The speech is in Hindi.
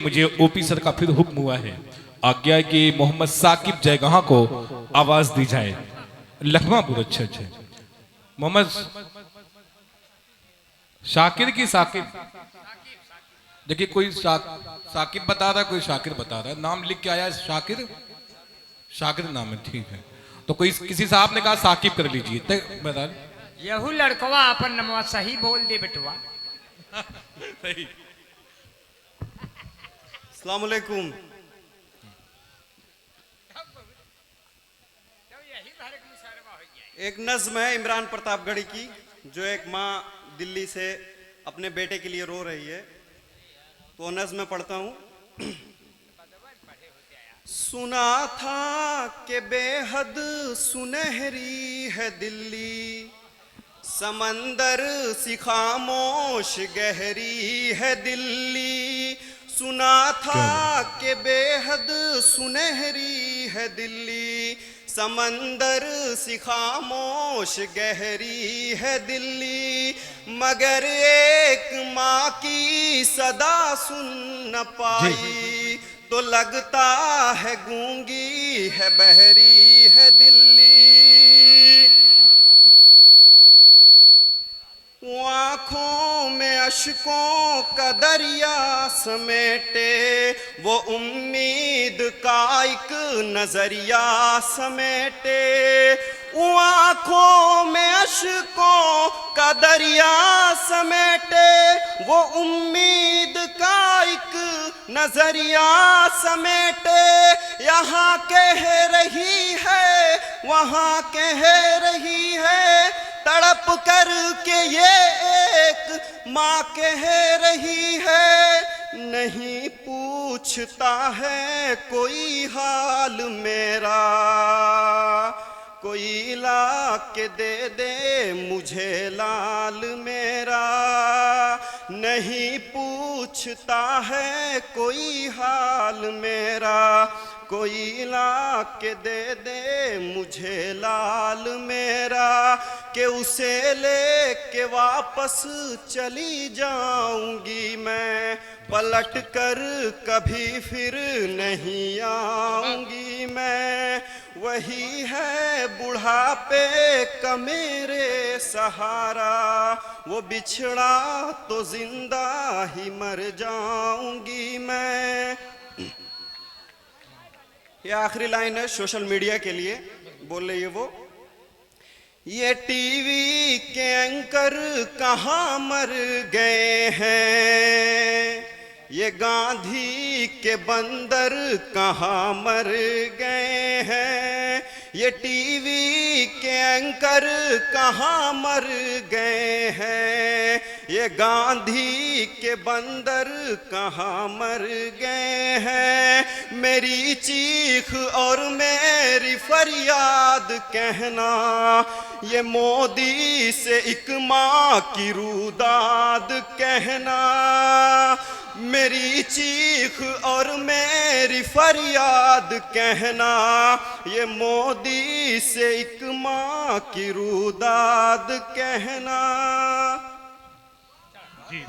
मुझे ओपी सर का फिर हुक्म हुआ है, आज्ञा है कि मोहम्मद साकिब जयगहा को आवाज दी जाए। लखमा बहुत अच्छे अच्छे मोहम्मद शाकिर की साकिब, देखिए कोई साकिब बता रहा है, कोई शाकिर बता रहा है, नाम लिख के आया है शाकिर, शाकिर नाम है, ठीक है। तो कोई किसी साहब ने कहा साकिब कर लीजिए, बता यहू लड़कवा अपन नमवा सही बोल दे बेटवा। सही। अस्सलाम वालेकुम। एक नज्म है इमरान प्रतापगढ़ी की, जो एक माँ दिल्ली से अपने बेटे के लिए रो रही है, तो नज्म में पढ़ता हूँ। सुना था कि बेहद सुनहरी है दिल्ली, समंदर सी खामोश गहरी है दिल्ली। सुना था कि बेहद सुनहरी है दिल्ली, समंदर सी खामोश गहरी है दिल्ली। मगर एक माँ की सदा सुन न पाई, तो लगता है गूंगी है बहरी है दिल्ली। आँखों में अश्कों का दरिया समेटे, वो उम्मीद का एक नजरिया समेटे। आँखों में अश्कों का दरिया समेटे, वो उम्मीद का एक नजरिया समेटे। यहाँ कह रही है वहाँ कह रही है, तड़प कर के ये एक माँ कह रही है। नहीं पूछता है कोई हाल मेरा, कोई ला के दे दे मुझे लाल मेरा। नहीं पूछता है कोई हाल मेरा, कोई ला के दे दे मुझे लाल मेरा। कि उसे ले के वापस चली जाऊंगी मैं, पलट कर कभी फिर नहीं आऊंगी मैं। वही है बुढ़ापे का मेरे सहारा, वो बिछड़ा तो जिंदा ही मर जाऊंगी मैं। ये आखिरी लाइन है सोशल मीडिया के लिए, बोल रही है वो। ये टीवी के एंकर कहाँ मर गए हैं, ये गांधी के बंदर कहाँ मर गए हैं। ये टीवी के एंकर कहाँ मर गए हैं, ये गांधी के बंदर कहाँ मर गए हैं। मेरी चीख और मेरी फरियाद कहना, ये मोदी से एक माँ की रुदाद कहना। मेरी चीख और मेरी फरियाद कहना, ये मोदी से एक माँ की रुदाद कहना। जी।